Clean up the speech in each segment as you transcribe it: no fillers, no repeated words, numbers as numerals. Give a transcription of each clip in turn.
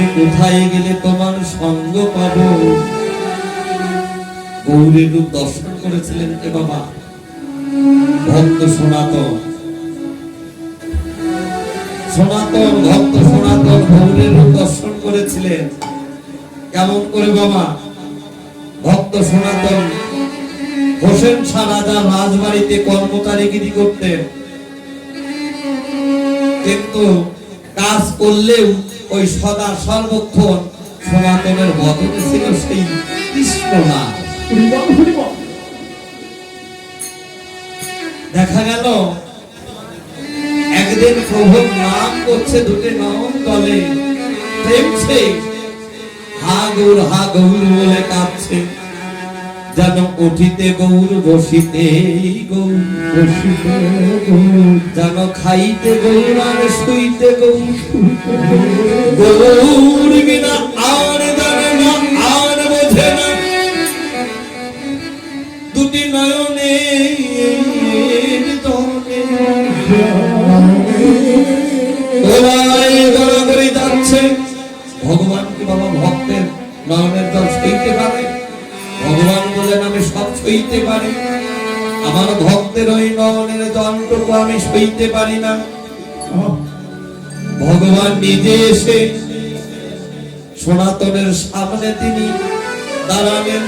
আমি কোথায় গেলে তোমার সঙ্গ পাব। গৌরীর রূপ দর্শন করেছিলেন কে বাবা? ভক্ত সনাতন। সনাতন ভক্ত সনাতন গৌরীর রূপ দর্শন করেছিলেন। কেমন করে বাবা? ভক্ত সনাতন হোসেন শাহ রাজার রাজবাড়িতে কর্মচারীগিরি করতেন, কিন্তু কাজ করলেও ওই সদা সর্বক্ষণ সনাতনের বদনে ছিল সেই কৃষ্ণ নাম। দেখা গেল একদিন প্রভুর নাম করছে, দুটি নয়ন তলে প্রেমছে, হা গৌর বলে কাঁদছে, যেন উঠিতে গৌর বসিতে গৌর, বসিতে গৌর, যেন খাইতে গৌর আর শুইতে গৌর, গৌর বিনা আর জানে না আর বোঝে না, দুটি নয়নে গড়াগড়ি যাচ্ছে। ভগবান কি বাবা ভক্তের নয়নের জল সইতে পারে? ভগবান বলেন আমি সব সইতে পারি, আমার ভক্তের ওই নয়নের জলটুকু আমি সইতে পারি না। ভগবান নিজে এসে সনাতনের সামনে তিনি দাঁড়ালেন,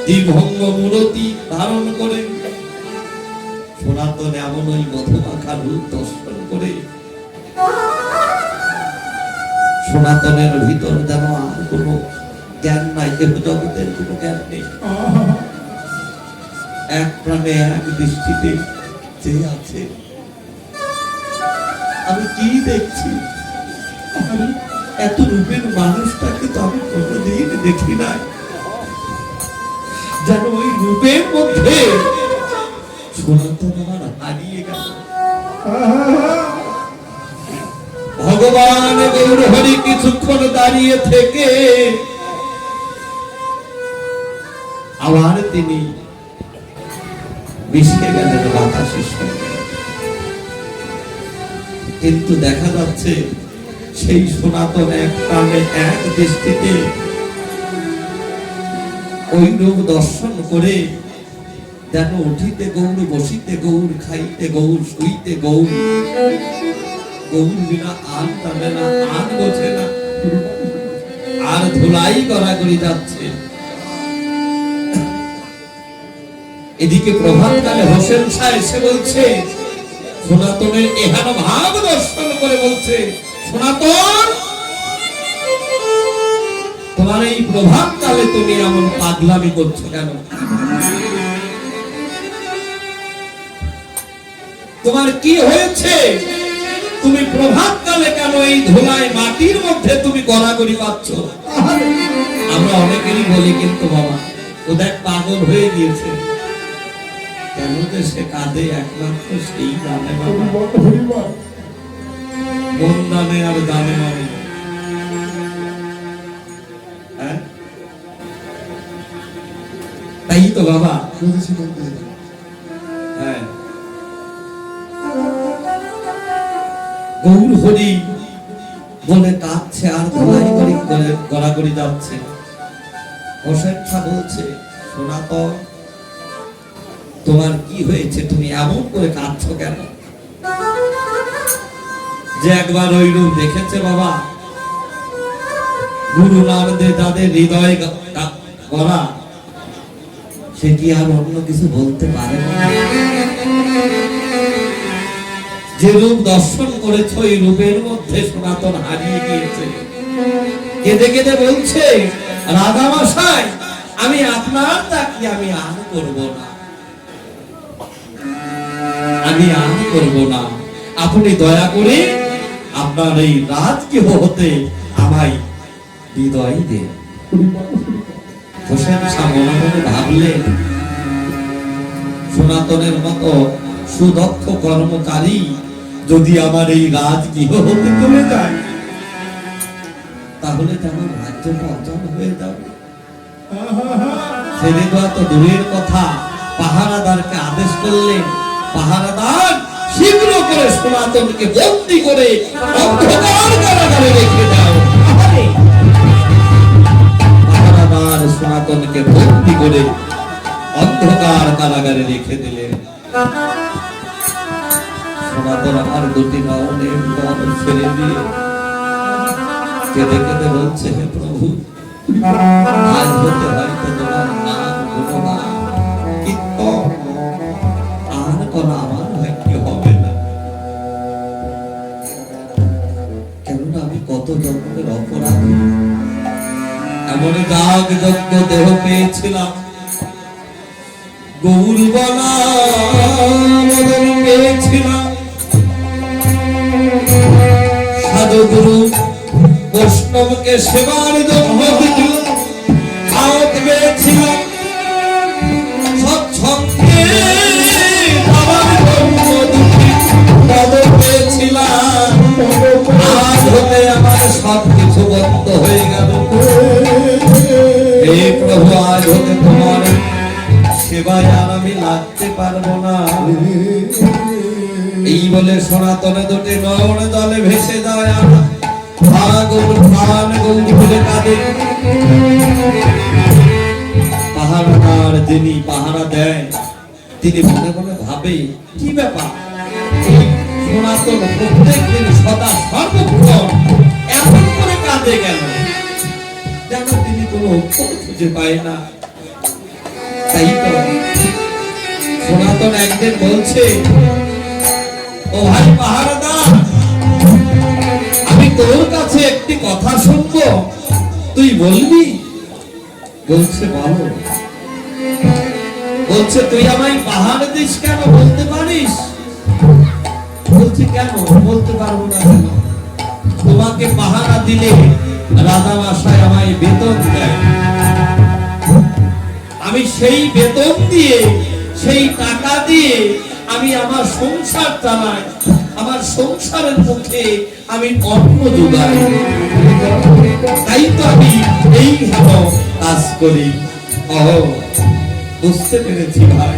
দ্বিভঙ্গ মূরতি ধারণ করে। সনাতন এমন ওই মধুমাখা রূপ দর্শন করে সনাতনের ভিতর যেন আর কোনো জ্ঞান নাই, কেউ জগতের কোনো জ্ঞান নেই। এক প্রাণে এক দৃষ্টিতে যে আছে। আমি কি দেখছি? এত রূপের মানুষটাকে তো আমি কোনোদিন দেখি নাই। যেন ওই রূপের মধ্যে সনাতন আমার হারিয়ে গেল। ভগবান গৌর হরি কিছুক্ষণ দাঁড়িয়ে থেকে আবার তিনি মিশে গেলেন বাতাসের সঙ্গে। কিন্তু দেখা যাচ্ছে সেই সনাতন এক প্রাণে এক দৃষ্টিতে ওই রূপ দর্শন করে যেন উঠিতে গৌর, বসিতে গৌর, খাইতে গৌর, শুইতে গৌর, গৌর বিনা আর জানে না আর বোঝে না, আর ধুলাই গড়াগড়ি যাচ্ছে। এদিকে প্রভাতকালে হোসেন শাহ এসে বলছে, সনাতনের এহেন ভাব দর্শন করে বলছে, সনাতন তোমার এই প্রভাতকালে তুমি এমন পাগলামি করছো কেন? তোমার কি হয়েছে? তুমি প্রভাতকালে কেন এই ধুলায় মাটির মধ্যে তুমি গড়াগড়ি পাচ্ছ? আমরা অনেকেরই বলি, কিন্তু বাবা ও দেখ পাগল হয়ে গিয়েছে। কেন যে সে কাঁদে একমাত্র সেই জানে বাবা, কোন জানে আর জানে মানে। তাই তো বাবা, হ্যাঁ গৌর হরি বলে কাঁদছে আর ধলাই গড়ি গড়াগড়ি যাচ্ছে। হোসেন শাহ বলছে, সনাতন তোমার কি হয়েছে? তুমি এমন করে কাঁদছো কেন? যে একবার ওই রূপ দেখেছে বাবা, গুরু নানদের যাদের হৃদয় গড়া, সে কি আর অন্য কিছু বলতে পারে না? যে রূপ দর্শন করেছ ওই রূপের মধ্যে সনাতন হারিয়ে গিয়েছে। কেঁদে কেঁদে বলছে, রাধা মশাই আমি আপনার চাকরি আমি আর করব না, আমি আর করব না, আপনি দয়া করে আপনার এই রাজগৃহ হতে আমায় বিদায় দেন। হোসেন শাহ মনে মনে ভাবলেন, সনাতনের মতো সুদক্ষ কর্মচারী যদি আমার এই রাজগৃহ হতে চলে যায়, তাহলে তেমন রাজ্যটা অচল হয়ে যাবে। ছেড়ে দেওয়া তো দূরের কথা, পাহারাদারকে আদেশ করলেন, পাহারাদার শীঘ্র করে সনাতনকে বন্দী করে অন্ধকার কারাগারে রেখে দাও। কারাগারে রেখে দিলেন। সনাতন আমার দুটি নয়নের জল ছেড়ে দিয়ে কেঁদে কেঁদে বলছে, হে প্রভু, আজ হতে হয়তো তোমার নাম গুণগান কীর্তন আর করা আমার ভাগ্যে হবে না। কেননা আমি কত জন্মের অপরাধী, এমন যাগ যজ্ঞ দেহ পেয়েছিলাম, গৌর বলা মদন পেয়েছিলাম, সাধুগুরু বৈষ্ণবকে সেবার জন্য হাত পেয়েছিলাম, সৎসঙ্গে আমার জন্য দুঃখী পদ পেয়েছিলাম। আজ হতে আমার সব কিছু বন্ধ হয়ে গেল। হে প্রভু, আজ হতে তোমার সেবায় আর আমি লাগতে পারবো না। এই বলে সনাতনে দুটি নয়ন জলে ভেসে যায়। পাহারাদার যিনি পাহারা দেয় তিনি মনে মনে ভাবে, কি ব্যাপার, এই সনাতন প্রত্যেক দিন সদা সর্বক্ষণ এমন করে কাঁদে কেন? যেন তিনি কোনো উত্তর খুঁজে পায় না। তাই তো সনাতন একদিন বলছে, ও ভাই পাহারাদার, আমি তোর কাছে একটি কথা শুনবো, তুই বলবি? বলছে, বলো। বলছে, তুই আমায় পাহাড় দিস কেন, বলতে পারিস? বলছে, কেন বলতে পারবো না কেন? তোমাকে পাহারা দিলে রাজা মশাই আমায় বেতন দেয়, আমি সেই বেতন দিয়ে, সেই টাকা দিয়ে আমি আমার সংসার চালাই, আমার সংসারের মুখে আমি অন্ন যোগাই। তাই তো আমি এই কাজ করি। বুঝতে পেরেছি ভাই,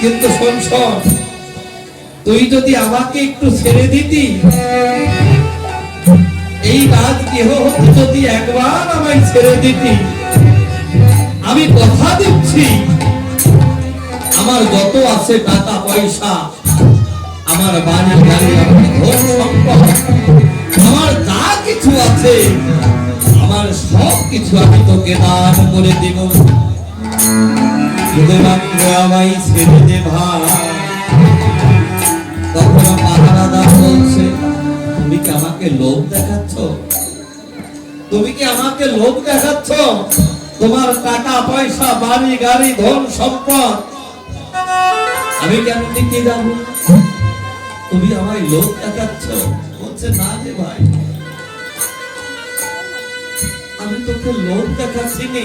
কিন্তু শোন, তুই যদি আমাকে একটু ছেড়ে দিতি, এই রাজগৃহ হতে যদি একবার আমায় ছেড়ে দিতি, আমি কথা দিচ্ছি আমার যত আছে টাকা পয়সা, আমার বাড়ি গাড়ি, আমার ধন সম্পদ, আমার যা কিছু আছে, আমার সব কিছু আমি তোকে দান করে দেব। শুধুমাত্র আমায় ছেড়ে দে ভাই। তখন পাহারাদার বলছে, তুমি কি আমাকে লোভ দেখাচ্ছ? তুমি কি আমাকে লোভ দেখাচ্ছ? তোমার টাকা পয়সা, বাড়ি গাড়ি, ধন সম্পদ আমি কেন টিকে যাব? তুমি আমায় লোভ দেখাচ্ছ? বলছে, না রে ভাই, আমি তোকে লোভ দেখাচ্ছি নি।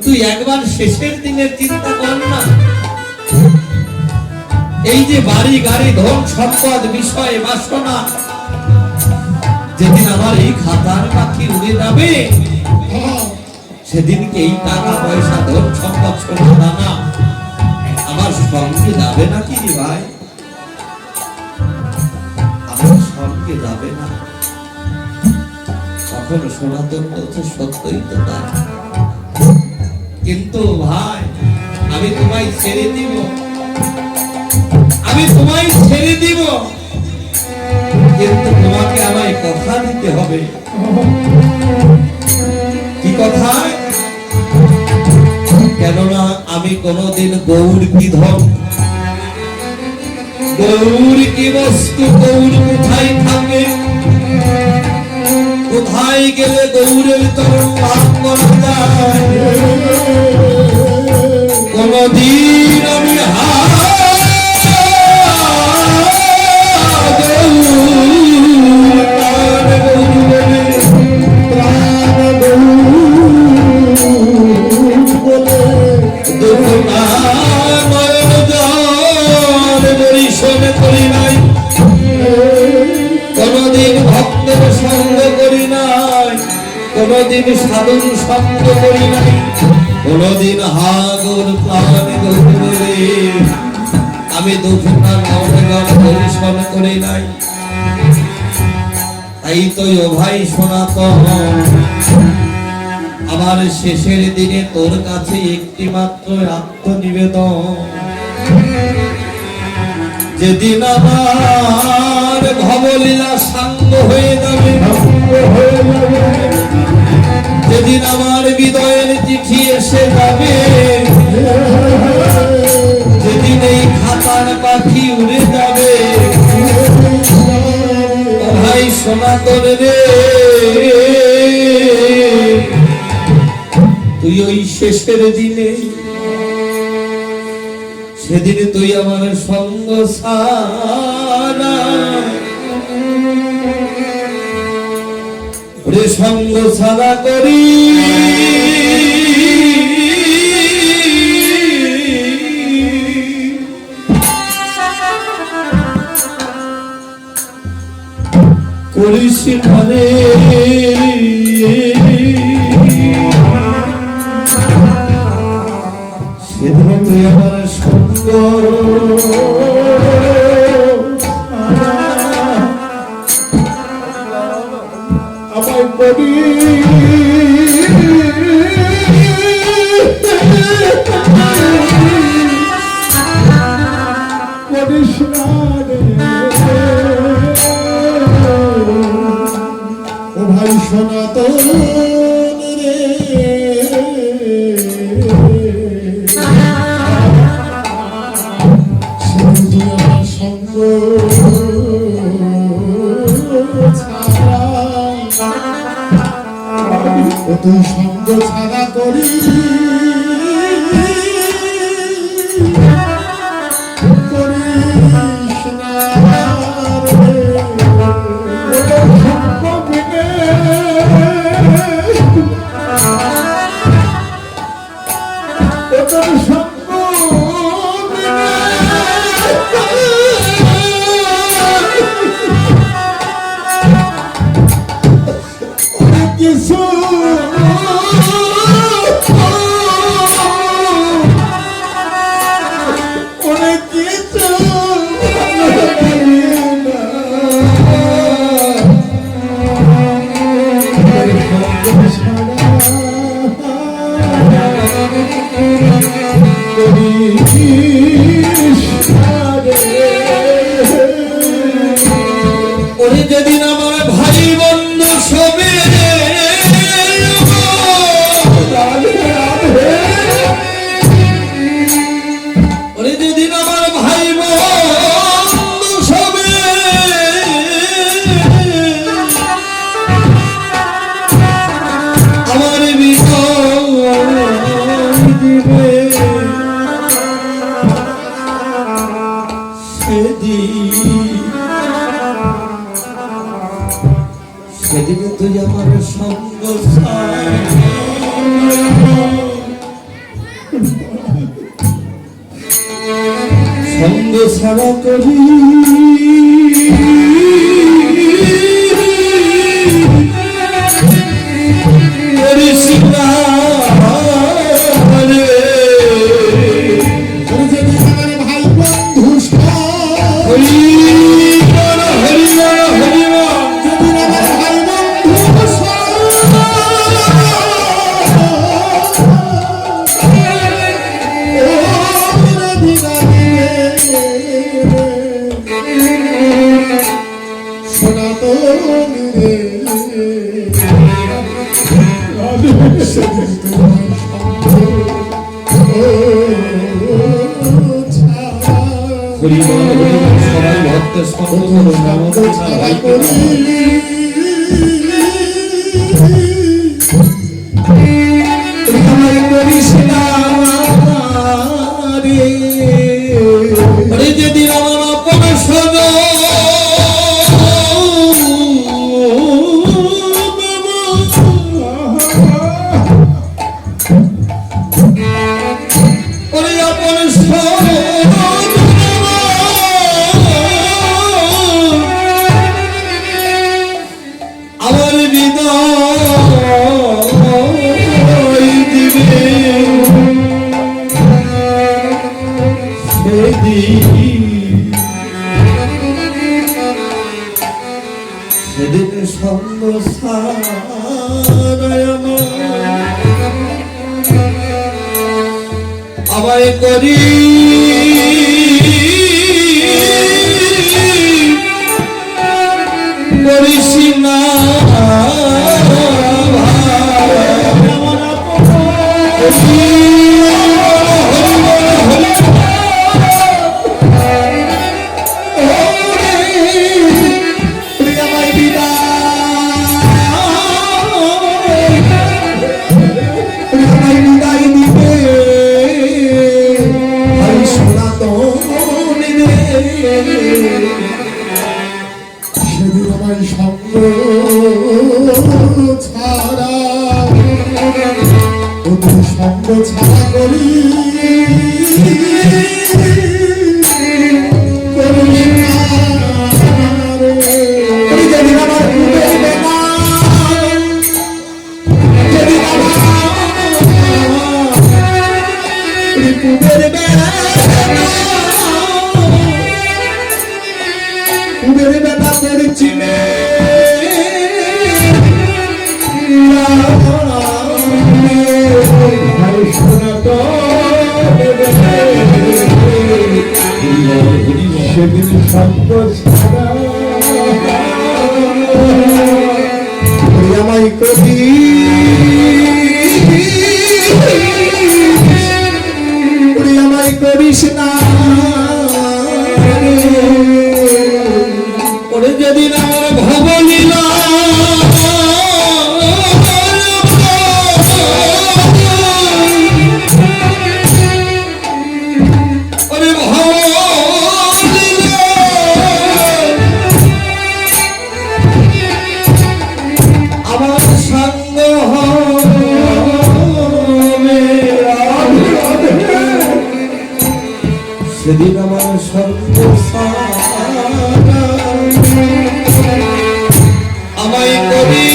তুই একবার শেষের দিনের চিন্তা কর না। এই যে বাড়ি গাড়ি, ধন সম্পদ, বিষয় বাসনা, যেদিন আমার এই খাতার পাখি উড়ে যাবে, সেদিনকে এই টাকা পয়সা, ধন সম্পদ, সোনা দানা আমার সঙ্গে যাবে নাকি রে ভাই? আমার সঙ্গে যাবে না। তখন সনাতন বলছে, সত্যই তো তাই, কিন্তু ভাই আমি তোমায় ছেড়ে দিব, আমি তোমায় ছেড়ে দিব, কিন্তু তোমাকে আমায় কথা দিতে হবে। কি কথা? কেননা আমি কোনদিন গৌর কি ধন, গৌর কি বস্তু, গৌর কোথায় থাকে, কোথায় গেলে গৌরের চরণ লাভ করা যায়, কোনদিন আমি করি নাই, কোনদিন ভক্তের সঙ্গ করি নাই, কোনদিন সাধন সঙ্গ করি নাই, কোনদিন হাগর প্রাণ গৌরে আমি দুঃখটা নবগান পরিশ্রম করি নাই। তাই তো ও ভাই সনাতন, আমার শেষের দিনে তোর কাছে একটি মাত্র আত্মনিবেদন, যেদিন আমার ভবলীলা সাঙ্গ হয়ে যাবে, যেদিন আমার হৃদয়ের চিঠি এসে যাবে, যেদিন এই খাতার পাখি উড়ে যাবে, ভাই সনাতন রে, তুই ওই শেষের দিনে, সেদিনে তুই আমার সঙ্গ ছাড়া, ওরে সঙ্গ ছাড়া করি করিস মানে সেদিন তুই আমার সঙ্গ আমায় করি করিস না রে ও ভাই সনাতন রে, সঙ্গ তুই সঙ্গ ছাড়া করি করিস না কিছু অনেক কিছু ওরে যেদিন আমার ভাই বন্ধু সবে ওরে যেদিন আমার ভাই বন্ধু সবে আমার বিজয় দিবে, সেদিন তুই আমার সঙ্গ সঙ্গ ছাড়া করি করিস না রে, ভাই বন্ধু হরি হরি হরি সবাই ভক্তের স্পন্দন করিস না রে, যেদিন আমার আপন সদ আমার হৃদয় দিবে, সেদিন সঙ্গ ছাড়ায় আমার আমায় করি করিস না সঙ্গ ছাড়া করি কুবের বেলা করেছি সেদিন সঙ্গ ছাড়া আমায় করি আমায় করিস না ওরে যেদিন আমার ভবলীলা সেদিন আমার আমায় করি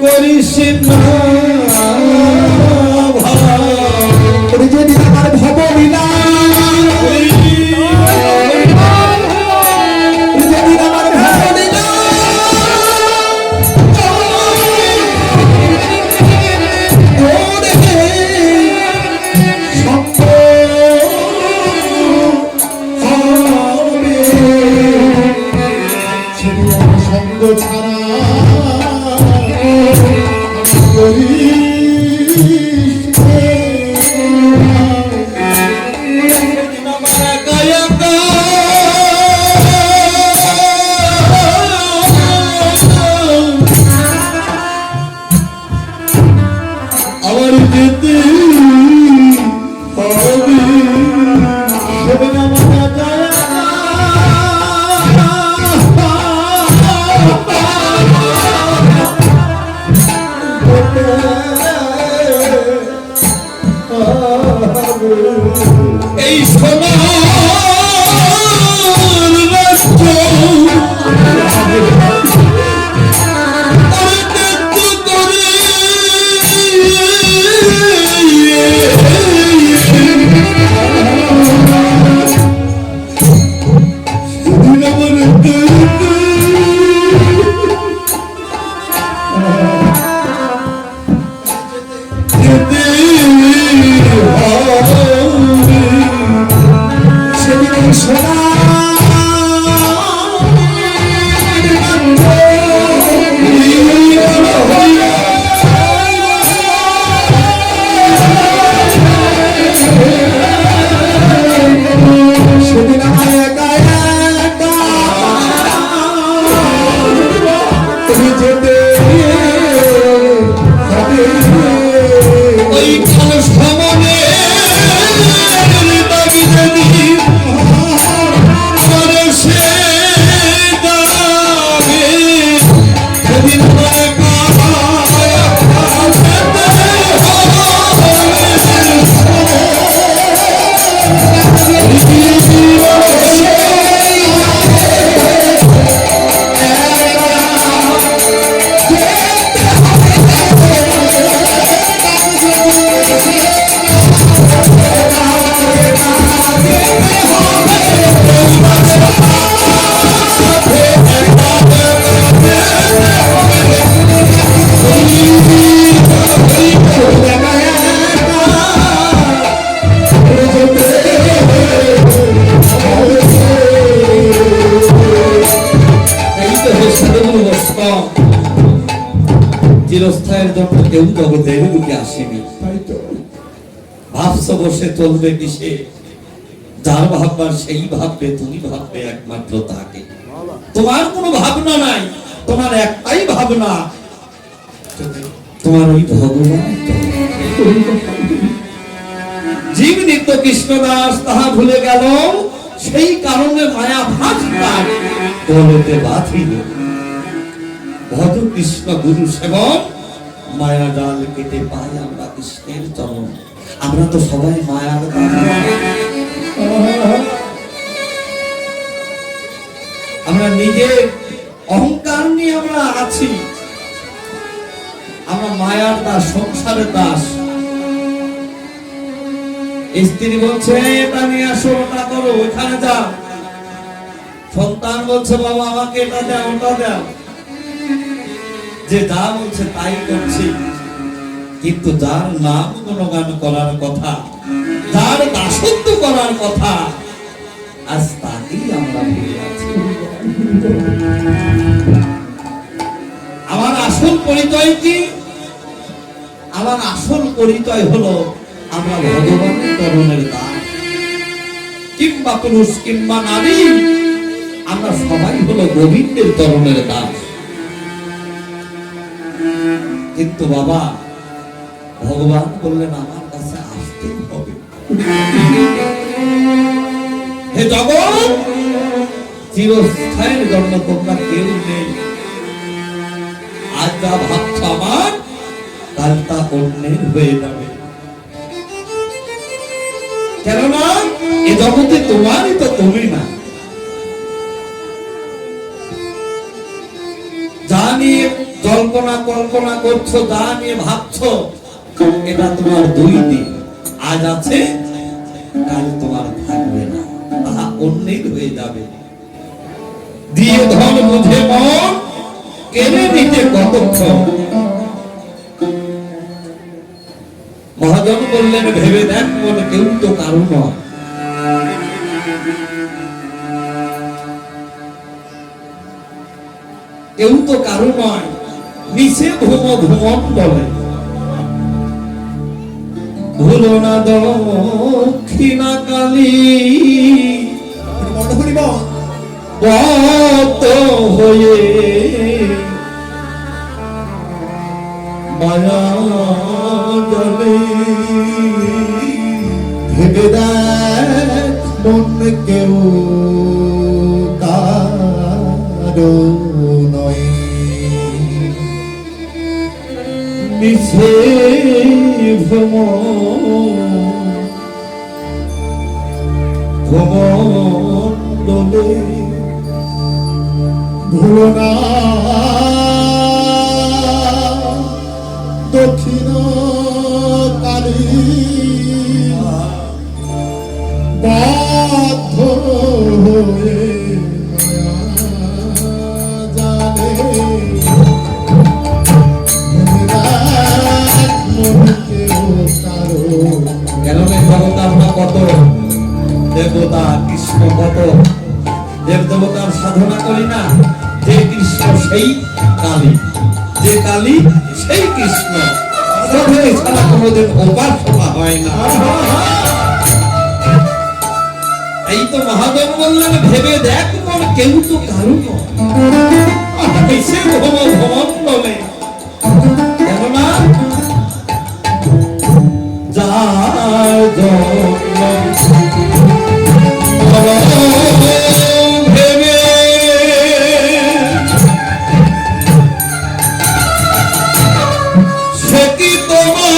করিস না যেদিন আমার ভবলীলা সঙ্গ ছাড়া আমার যেতে হবে সেদিন আমার কেউ জগতের বুকে আসেনি। তাই তো ভাবছো বসে চলবে কিসে? যার ভাববার সেই ভাববে, তুমি ভাববে একমাত্র তাকে। তোমার কোনো ভাবনা নাই, তোমার একটাই ভাবনা, তোমার ওই ভগবান। জীব নিত্য কৃষ্ণদাস তাহা ভুলে গেল, সেই কারণে মায়া ভাস তার বলতে বাঁধিল। ভজ কৃষ্ণ গুরু সেবন, মায়া জাল কেটে পাই আমরা কৃষ্ণের চরণ। আমরা তো সবাই মায়ার দাস। আমরা নিজের অহংকার নিয়ে আমরা আছি, আমরা মায়ার দাস, সংসারের দাস। স্ত্রী বলছে এটা নিয়ে আসো, ওটা করো, ওইখানে যাও। সন্তান বলছে বাবা আমাকে এটা দাও, ওটা দাও। যে যা বলছে তাই করছি, কিন্তু যার নাম গুণগান করার কথা, যার দাসত্ব করার কথা, আজ তাকেই আমরা ভুলে আছি। আমার আসল পরিচয় কি? আমার আসল পরিচয় হলো আমরা ভগবানের চরণের দাস, কিংবা পুরুষ কিংবা নারী, আমরা সবাই হলো গোবিন্দের চরণের দাস। কিন্তু বাবা ভগবান বললেন আমার কাছে আসতেই হবে। হে জগৎ, চিরস্থায়ীর জন্য তোমরা কেউ নেই। আজ যা ভাবছ আমার, কাল তা অন্যের হয়ে যাবে। কেননা এ জগতে তোমারই তো তুমি না। যা নিয়ে জল্পনা কল্পনা করছো, যা নিয়ে ভাবছো, এটা তোমার দুই দিন, আজ আছে কাল তোমার থাকবে না, তাহা অন্যের হয়ে যাবে। দিয়ে ধন বুঝে মন, কেড়ে নিতে কতক্ষণ। মহাজন বললেন ভেবে দেখ মন, কেউ তো কারণ নয়। কেউ তো কারণ নয়। নিচে ভূম ভুমন বলে, ভুলো না দক্ষিণা কালী, বত হয়ে মায়া জলে। ভেবে দেখ মন কেউ কারো নয়। মিছে ভ্রমণ্ডলে ভুলো না দক্ষিণ কালী, বাধ্য হয়ে জানে। কেন জগৎ আমরা কত দেবতা, কৃষ্ণ কত দেব দেবতার সাধনা করি না? যে কৃষ্ণ সেই কালী, যে কালী সেই কৃষ্ণ, সাধনে ছাড়া কোনোদিন উপাসনা হয় না। এই তো মহাদেব বললেন ভেবে দেখ মন, কেউ তো কারণ ভ্রমণ বলে। কেননা যার জন্য ভেবে সে কি তোমার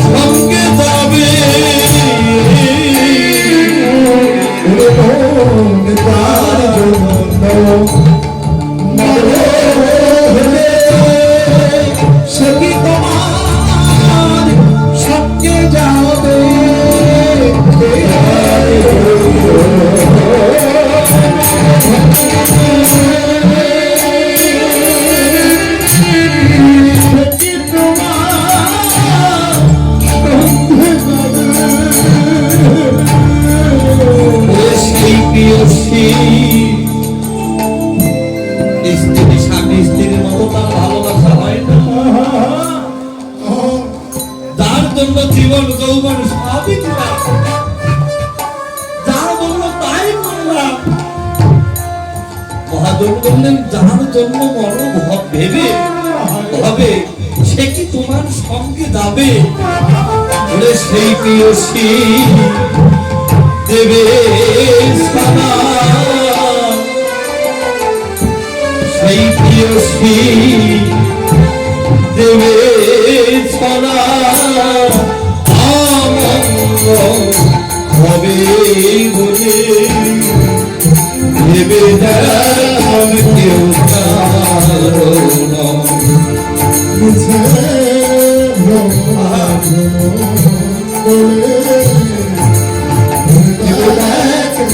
সঙ্গে যাবে? তার জন্য সে কি তোমার সঙ্গে যাবে? সেই প্রিয় মহাজন বললেন, যার জন্য মরণ ভেবে হবে সে কি তোমার সঙ্গে যাবে? বলে সেই প্রিয়সী দেবে সানা, সেই প্রিয়সী দেবে সানা, আনন্দ হবে বলে ভেবে দেন কেউ কারণ। মুঝে ভ্রমণ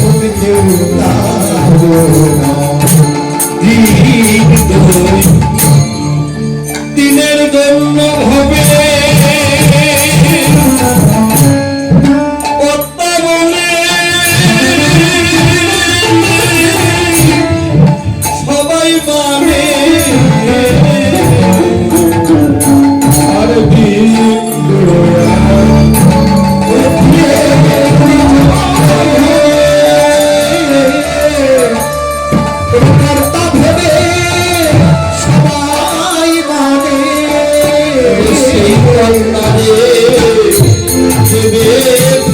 বলে কেউ দিনের জন্য হবে পদ্মা বলে সবাই মানে আর দিন কর্তা ভেবে সবাই মানে সেই কন্যারে দেবে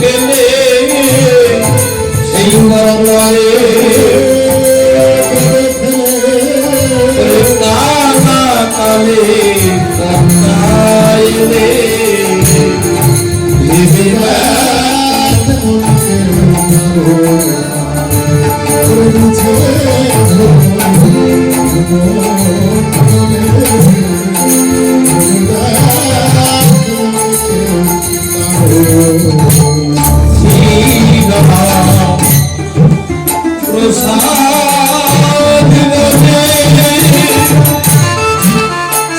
ফেলে, সেই কন্যারে কালা কালে কন্যায় রে ভেবে প্রসাদ বলে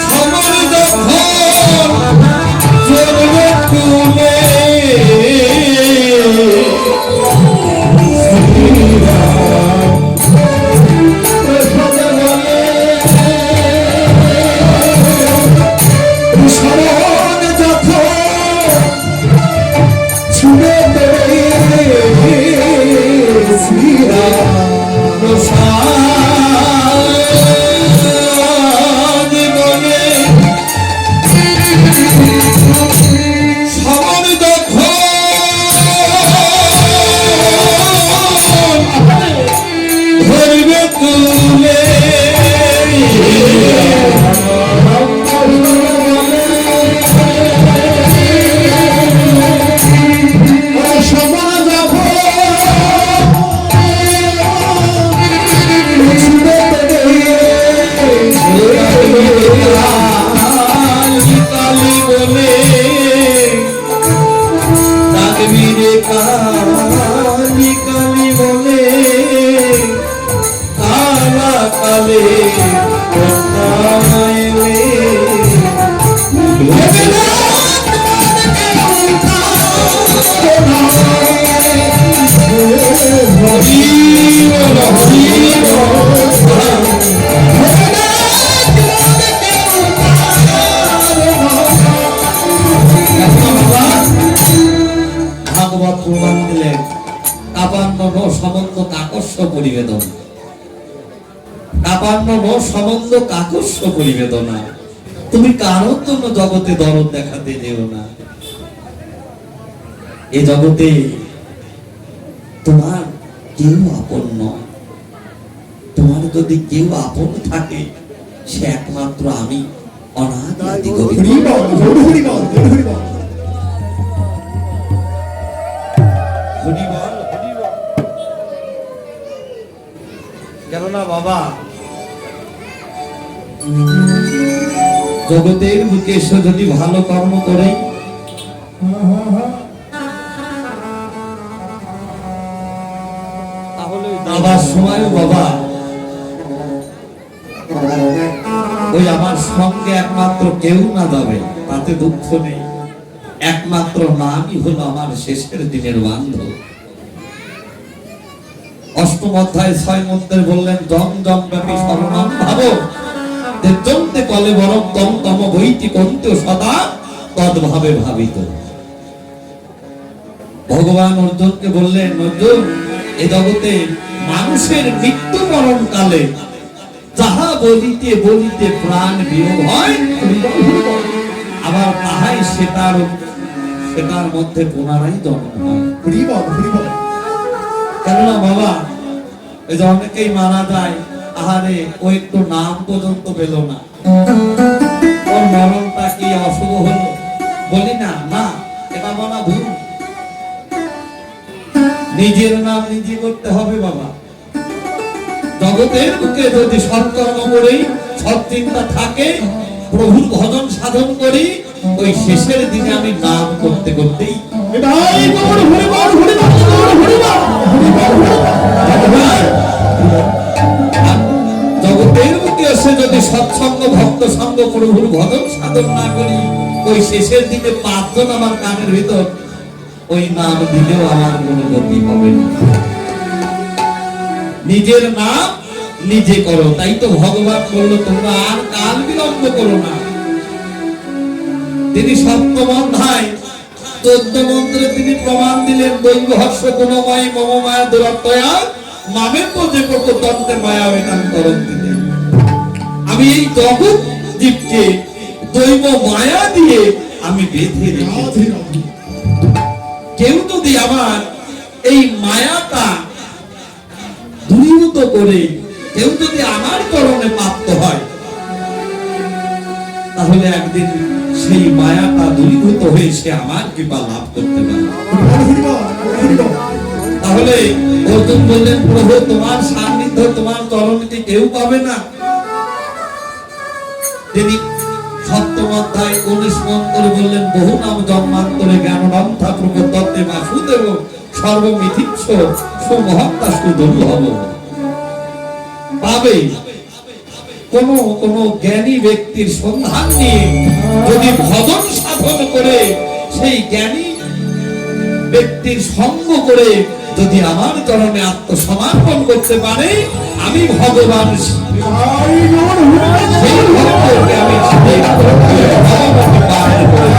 সমর যখন চলবে তুলে স্মরণ যখন ছুঁড়ে দেবে শ্রীরাম প্রসাদ বলে সমর যখন ধরবে তুলে সমাজ যখন ছুঁড়ে দেবে কালী বলে ডাকবি রে কালী কালী বলে কালা কালে কন্যায় রে ভেবে হরি বল হরি ভাগবত প্রমাণ দিলেন কাপান্ন সমন্ত কাকস্য পরিবেদন, কাপান্ন সমন্ত কাকস্য পরিবেদনা। তুমি কারোর জন্য জগতে দরদ দেখাতে যেও না। এই জগতে তোমার কেউ আপন নয়। তোমার যদি কেউ আপন থাকে সে একমাত্র আমি অনাদি আদি গোবিন্দ। হরি বল হরি বল হরি বল, হরি বল। গেল না বাবা? জগতের বুকে এসে যদি ভালো কর্ম করে তাহলে যাবার সময় বাবা ওই আমার সঙ্গে একমাত্র কেউ না যাবে তাতে দুঃখ নেই। একমাত্র নামই হলো আমার শেষের দিনের বান্ধব। অষ্টম অধ্যায় 6 মন্ত্রে বললেন জম জম ব্যাপী শরণম ভাবো জমতে কলে বরং তম তম বইটি কন্তে সদা তদ্ভাবে ভাবিত। ভগবান অর্জুনকে বললেন, অর্জুন এ জগতে মানুষের মৃত্যুমরণ কালে যাহা বলিতে বলিতে প্রাণ বিয়োগ হয়, আবার তাহাই সেটার মধ্যে পুনরায় জন্ম হয়। হরি বল হরি বল। কেননা বাবা, এই যে অনেকেই মারা যায়, আহারে ও একটু নাম পর্যন্ত পেল না, ওর মরণটা কি অশুভ হলো? বলি না, না, এটা বলা ভুল। নিজের নাম নিজে করতে হবে বাবা। জগতের বুকে যদি সৎকর্ম করি, সৎ চিন্তা থাকে, প্রভুর ভজন সাধন করি, ওই শেষের দিনে আমি নাম করতে করতেই এটাই গৌর হরি বল হরি বল গৌর হরি বল হরি বল হরি বল। জগতের বুকে এসে যদি সৎসঙ্গ ভক্ত সঙ্গ প্রভুর ভজন সাধন না করি, ওই শেষের দিকে পাঁচজন আমার কানের ভিতর ওই নাম দিলেও আমার কোনো গতি হবে না। নিজের নাম নিজে করো, তাই তো ভগবান বলল তোমরা আর কাল বিলম্ব করো না। তিনি সপ্তম অধ্যায় 14 মন্ত্রে তিনি প্রমাণ দিলেন, দৈব হর্ষ গুণময় মম মায়া দুরত্তয়া মামে পদে প্রকটন্তে মায়া বেদান্তরণ দিতে। আমি এই জগৎ জীবকে দৈব মায়া দিয়ে আমি বেঁধে রেখেছি। কেউ যদি আমার এই মায়াটা দূরীভূত করে, কেউ যদি আমার চরণে প্রাপ্ত হয়, তাহলে একদিন সেই মায়াটা দূরীভূত হয়ে সে আমার কৃপা লাভ করতে পারে। হরি বল হরি বল। তাহলে অর্জুন বললেন, প্রভু তোমার সান্নিধ্য, তোমার চরণকে কেউ পাবে না। তিনি সপ্তম অধ্যায় 19 মন্ত্রে বললেন, বহু নাম জন্মান্তরে জ্ঞানবন্ধা প্রকটতে বাসুদেব সর্বমিথিচ্ছ সুমহত্তা সুদুর্লভ। পাবে কোন জ্ঞানী ব্যক্তির সন্ধান নিয়ে যদি ভজন সাধন করে, সেই জ্ঞানী ব্যক্তির সঙ্গ করে যদি আমার চরণে আত্মসমর্পণ করতে পারে, আমি ভগবান সেই ভক্তকে আমি ভগবানকে পার করে